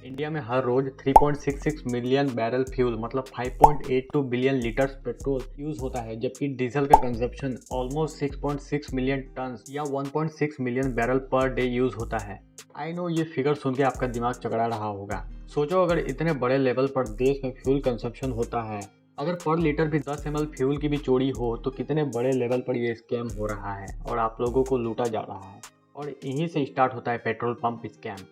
India में हर रोज 3.66 million barrel fuel मतलब 5.82 billion litres petrol use होता है, जबकि डीजल का कंजप्शन ऑलमोस्ट 6.6 मिलियन टन या 1.6 million barrel per day use होता है। आई नो ये फिगर सुन के आपका दिमाग चकरा रहा होगा। सोचो अगर इतने बड़े लेवल पर देश में फ्यूल कंजप्शन होता है, अगर पर लीटर भी 10 ml फ्यूल की भी चोरी हो तो कितने बड़े लेवल पर ये स्कैम हो रहा है और आप लोगों को लूटा जा रहा है। और यहीं से स्टार्ट होता है petrol pump scam.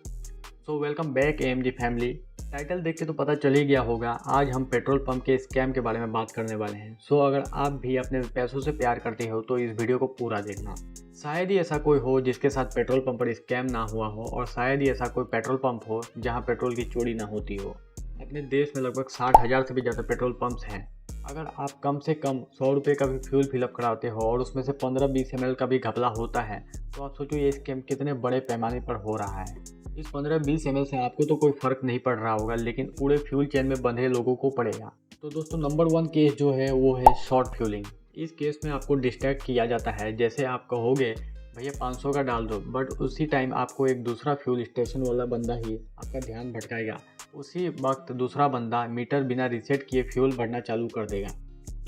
So welcome back AMG family. Title देख के तो पता चल ही गया होगा, आज हम पेट्रोल पंप के स्कैम के बारे में बात करने वाले हैं। सो अगर आप भी अपने पैसों से प्यार करते हो तो इस वीडियो को पूरा देखना। शायद ही ऐसा कोई हो जिसके साथ पेट्रोल पंप पर स्कैम ना हुआ हो, और शायद ही ऐसा कोई पेट्रोल पंप हो जहां पेट्रोल की चोरी ना होती हो। अपने देश में लगभग 60,000 से भी ज़्यादा पेट्रोल पंप्स हैं। अगर आप कम से कम 100 रुपये का भी फ्यूल फिलअप कराते हो और उसमें से 15-20 ml का भी घपला होता है, तो आप सोचो ये स्कैम कितने बड़े पैमाने पर हो रहा है। इस 15-20 ml से आपको तो कोई फ़र्क नहीं पड़ रहा होगा, लेकिन पूरे फ्यूल चेन में बंधे लोगों को पड़ेगा। तो दोस्तों नंबर 1 केस जो है वो है शॉर्ट फ्यूलिंग। इस केस में आपको डिस्ट्रैक्ट किया जाता है। जैसे आप कहोगे भैया 500 का डाल दो, बट उसी टाइम आपको एक दूसरा फ्यूल स्टेशन वाला बंदा ही आपका ध्यान भटकाएगा। उसी वक्त दूसरा बंदा मीटर बिना रीसेट किए फ्यूल भरना चालू कर देगा।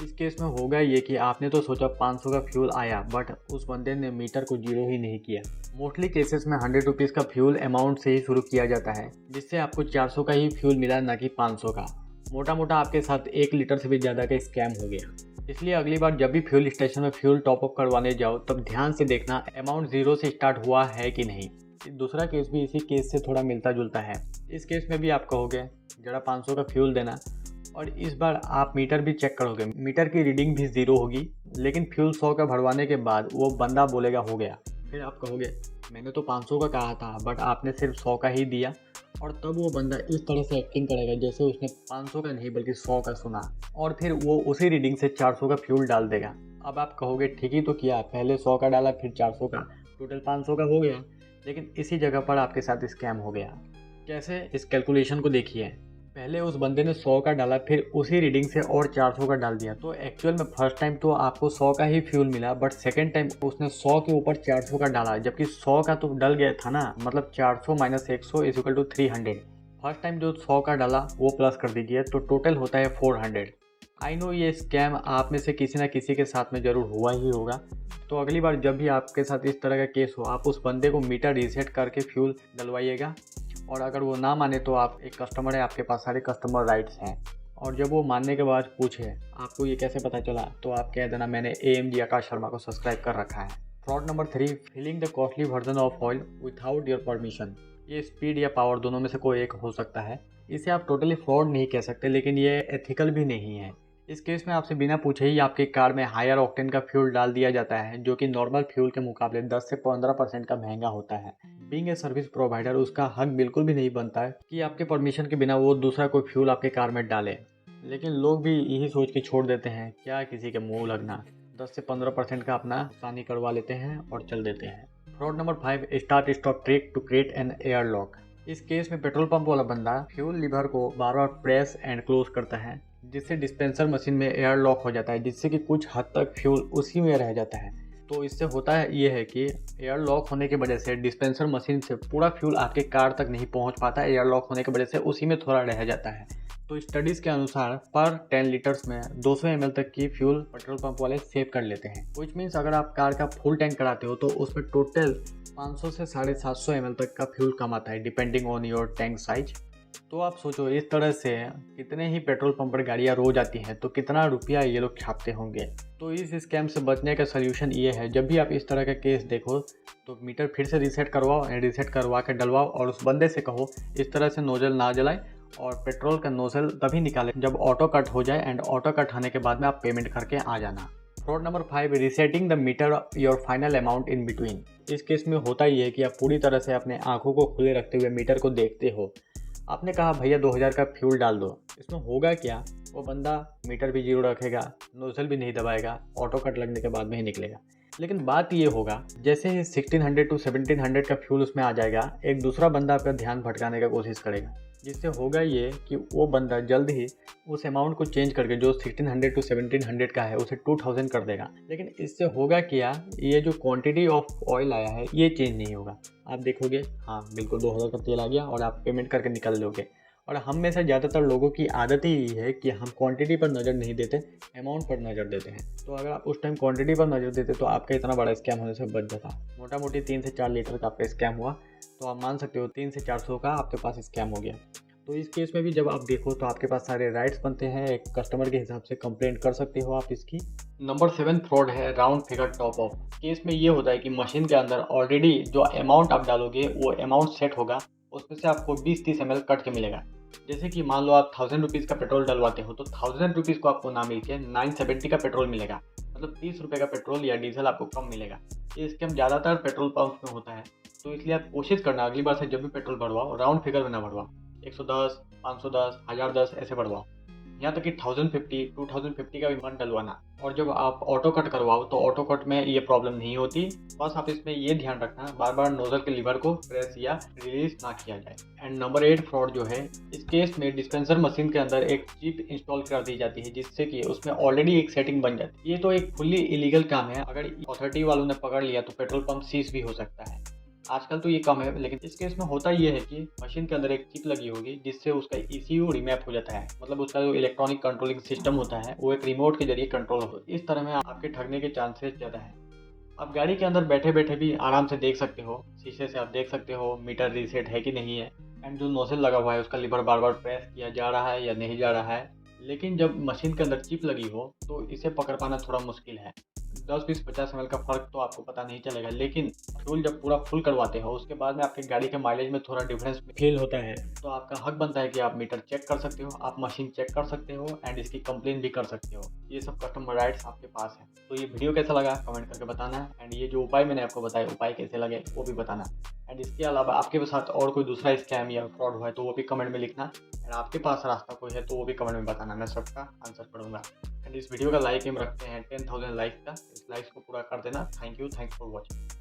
इस केस में होगा ये कि आपने तो सोचा 500 का फ्यूल आया, बट उस बंदे ने मीटर को जीरो ही नहीं किया। मोस्टली केसेस में 100 रुपीज़ का फ्यूल अमाउंट से ही शुरू किया जाता है, जिससे आपको 400 का ही फ्यूल मिला, ना कि 500 का। मोटा मोटा आपके साथ 1 लीटर से भी ज़्यादा का स्कैम हो गया। इसलिए अगली बार जब भी फ्यूल स्टेशन में फ्यूल टॉप अप करवाने जाओ तब ध्यान से देखना अमाउंट जीरो से स्टार्ट हुआ है कि नहीं। दूसरा केस भी इसी केस से थोड़ा मिलता जुलता है। इस केस में भी आप कहोगे जरा 500 का फ्यूल देना, और इस बार आप मीटर भी चेक करोगे, मीटर की रीडिंग भी ज़ीरो होगी, लेकिन फ्यूल 100 का भरवाने के बाद वो बंदा बोलेगा हो गया। फिर आप कहोगे मैंने तो 500 का कहा था, बट आपने सिर्फ 100 का ही दिया। और तब वो बंदा इस तरह से एक्टिंग करेगा जैसे उसने 500 का नहीं बल्कि 100 का सुना, और फिर वो उसी रीडिंग से 400 का फ्यूल डाल देगा। अब आप कहोगे ठीक ही तो किया, पहले 100 का डाला फिर 400 का, टोटल 500 का हो गया। लेकिन इसी जगह पर आपके साथ स्कैम हो गया। कैसे, इस कैलकुलेशन को देखिए। पहले उस बंदे ने 100 का डाला, फिर उसी रीडिंग से और 400 का डाल दिया। तो एक्चुअल में फर्स्ट टाइम तो आपको 100 का ही फ्यूल मिला, बट सेकंड टाइम उसने 100 के ऊपर 400 का डाला, जबकि 100 का तो डल गया था ना, मतलब 400 minus 100 is equal to 300। First time जो 100 का डाला वो प्लस कर दीजिए, तो टोटल होता है 400। आई नो ये स्कैम आप में से किसी ना किसी के साथ में ज़रूर हुआ ही होगा। तो अगली बार जब भी आपके साथ इस तरह का केस हो, आप उस बंदे को मीटर रीसेट करके फ्यूल डलवाइएगा। और अगर वो ना माने तो आप एक कस्टमर है, आपके पास सारे कस्टमर राइट्स हैं। और जब वो मानने के बाद पूछे आपको ये कैसे पता चला, तो आप कह देना मैंने एएमजी आकाश शर्मा को सब्सक्राइब कर रखा है। Fraud number 3, filling the costly version of oil without your permission. ये स्पीड या पावर दोनों में से कोई एक हो सकता है। इसे आप टोटली फ्रॉड नहीं कह सकते, लेकिन ये एथिकल भी नहीं है। इस केस में आपसे बिना पूछे ही आपकी कार में हायर ऑक्टेन का फ्यूल डाल दिया जाता है, जो कि नॉर्मल फ्यूल के मुकाबले 10 से 15% का महंगा होता है। बीइंग ए सर्विस प्रोवाइडर, उसका हक बिल्कुल भी नहीं बनता है कि आपके परमिशन के बिना वो दूसरा कोई फ्यूल आपके कार में डाले। लेकिन लोग भी यही सोच के छोड़ देते हैं, क्या किसी के मुंह लगना, 10 से 15% का अपना सानी करवा लेते हैं और चल देते हैं। Fraud number 5, start stop trick to create an air lock. इस केस में पेट्रोल पंप वाला बंदा फ्यूल लीवर को बार बार प्रेस एंड क्लोज करता है, जिससे डिस्पेंसर मशीन में एयर लॉक हो जाता है, जिससे कि कुछ हद तक फ्यूल उसी में रह जाता है। तो इससे होता है ये है कि एयर लॉक होने की वजह से डिस्पेंसर मशीन से पूरा फ्यूल आपके कार तक नहीं पहुंच पाता। एयर लॉक होने की वजह से उसी में थोड़ा रह जाता है। तो स्टडीज़ के अनुसार पर 10 लीटर्स में 200 ml तक की फ्यूल पेट्रोल पंप वाले सेव कर लेते हैं। विच मीन्स अगर आप कार का फुल टैंक कराते हो तो उसमें टोटल 500 से 750 ml तक का फ्यूल कम आता है, depending on your tank size. तो आप सोचो इस तरह से कितने ही पेट्रोल पंप पर गाड़ियाँ रोज आती हैं, तो कितना रुपया ये लोग छापते होंगे। तो इस स्कैम से बचने का सलूशन ये है, जब भी आप इस तरह का केस देखो तो मीटर फिर से रीसेट करवाओ, रीसेट करवा के डलवाओ, और उस बंदे से कहो इस तरह से नोजल ना जलाए, और पेट्रोल का नोजल तभी निकालें जब ऑटो कट हो जाए, एंड ऑटो कट होने के बाद में आप पेमेंट करके आ जाना। Fraud number 5, resetting the meter your final amount in between. इस केस में होता ही है कि आप पूरी तरह से अपने आंखों को खुले रखते हुए मीटर को देखते हो। आपने कहा भैया 2000 का फ्यूल डाल दो, इसमें होगा क्या, वो बंदा मीटर भी जीरो रखेगा, नोजल भी नहीं दबाएगा, ऑटो कट लगने के बाद में ही निकलेगा। लेकिन बात ये होगा, जैसे ही 1600 टू 1700 का फ्यूल उसमें आ जाएगा, एक दूसरा बंदा आपका ध्यान भटकाने का कोशिश करेगा, जिससे होगा ये कि वो बंदा जल्द ही उस अमाउंट को चेंज करके जो 1600 टू 1700 का है उसे 2000 कर देगा। लेकिन इससे होगा क्या, ये जो क्वांटिटी ऑफ ऑयल आया है ये चेंज नहीं होगा। आप देखोगे हाँ बिल्कुल 2000 का तेल आ गया और आप पेमेंट करके निकल लोगे। और हम में से ज़्यादातर लोगों की आदत ही यही है कि हम क्वांटिटी पर नज़र नहीं देते, अमाउंट पर नज़र देते हैं। तो अगर आप उस टाइम क्वांटिटी पर नज़र देते तो आपका इतना बड़ा स्कैम होने से बच जाता। मोटा मोटी 3 से 4 लीटर का आपका स्कैम हुआ तो आप मान सकते हो 300 से 400 का आपके पास स्कैम हो गया। तो इस केस में भी जब आप देखो तो आपके पास सारे राइट्स बनते हैं, एक कस्टमर के हिसाब से कंप्लेंट कर सकते हो आप इसकी। नंबर 7 फ्रॉड है round figure top up. Case में ये होता है कि मशीन के अंदर ऑलरेडी जो अमाउंट आप डालोगे वो अमाउंट सेट होगा, उसमें से आपको 20-30 ml कट के मिलेगा। जैसे कि मान लो आप 1000 रुपीज़ का पेट्रोल डलवाते हो तो 1000 रुपीज़ को आपको ना मिल के 970 का पेट्रोल मिलेगा, मतलब 30 रुपये का पेट्रोल या डीजल आपको कम मिलेगा। ये स्कैम ज़्यादातर पेट्रोल पंप में होता है, तो इसलिए आप कोशिश करना अगली बार से जब भी पेट्रोल भरवाओ राउंड फिगर में ना भरवाओ, 110, 510, 1010 ऐसे बढ़वाओ। यहाँ तक कि 1050, 2050 का भी मत डलवाना। और जब आप ऑटो कट करवाओ तो ऑटो कट में ये प्रॉब्लम नहीं होती। बस आप इसमें ये ध्यान रखना बार बार नोजल के लीवर को प्रेस या रिलीज ना किया जाए। एंड नंबर 8 फ्रॉड जो है, इस केस में डिस्पेंसर मशीन के अंदर एक चिप इंस्टॉल कर दी जाती है जिससे कि उसमें ऑलरेडी एक सेटिंग बन जाती है। ये तो एक फुल्ली इलीगल काम है, अगर अथॉरिटी वालों ने पकड़ लिया तो पेट्रोल पंप सीज भी हो सकता है। आजकल तो ये कम है, लेकिन इस केस में होता ये है कि मशीन के अंदर एक चिप लगी होगी जिससे उसका ECU रिमैप हो जाता है, मतलब उसका जो इलेक्ट्रॉनिक कंट्रोलिंग सिस्टम होता है वो एक रिमोट के जरिए कंट्रोल हो। इस तरह में आपके ठगने के चांसेस ज़्यादा है। आप गाड़ी के अंदर बैठे बैठे भी आराम से देख सकते हो, शीशे से आप देख सकते हो मीटर रीसेट है कि नहीं है, एंड जो नोजल लगा हुआ है उसका लीवर बार बार प्रेस किया जा रहा है या नहीं जा रहा है। लेकिन जब मशीन के अंदर चिप लगी हो तो इसे पकड़ पाना थोड़ा मुश्किल है। 10, 20, 50 ml का फ़र्क तो आपको पता नहीं चलेगा, लेकिन फ्यूल जब पूरा फुल करवाते हो उसके बाद में आपकी गाड़ी के माइलेज में थोड़ा डिफरेंस फील होता है। तो आपका हक बनता है कि आप मीटर चेक कर सकते हो, आप मशीन चेक कर सकते हो एंड इसकी कंप्लेन भी कर सकते हो। ये सब कस्टमर राइट्स आपके पास है। तो ये वीडियो कैसा लगा कमेंट करके बताना, एंड ये जो उपाय मैंने आपको बताए उपाय कैसे लगे वो भी बताना। एंड इसके अलावा आपके साथ और कोई दूसरा स्कैम या फ्रॉड हुआ है तो वो भी कमेंट में लिखना, एंड आपके पास रास्ता कोई है तो वो भी कमेंट में बताना, मैं सबका आंसर करूँगा। एंड इस वीडियो का लाइक एम रखते हैं 10,000 लाइक का, इस लाइक्स को पूरा कर देना। Thank you, thanks for watching.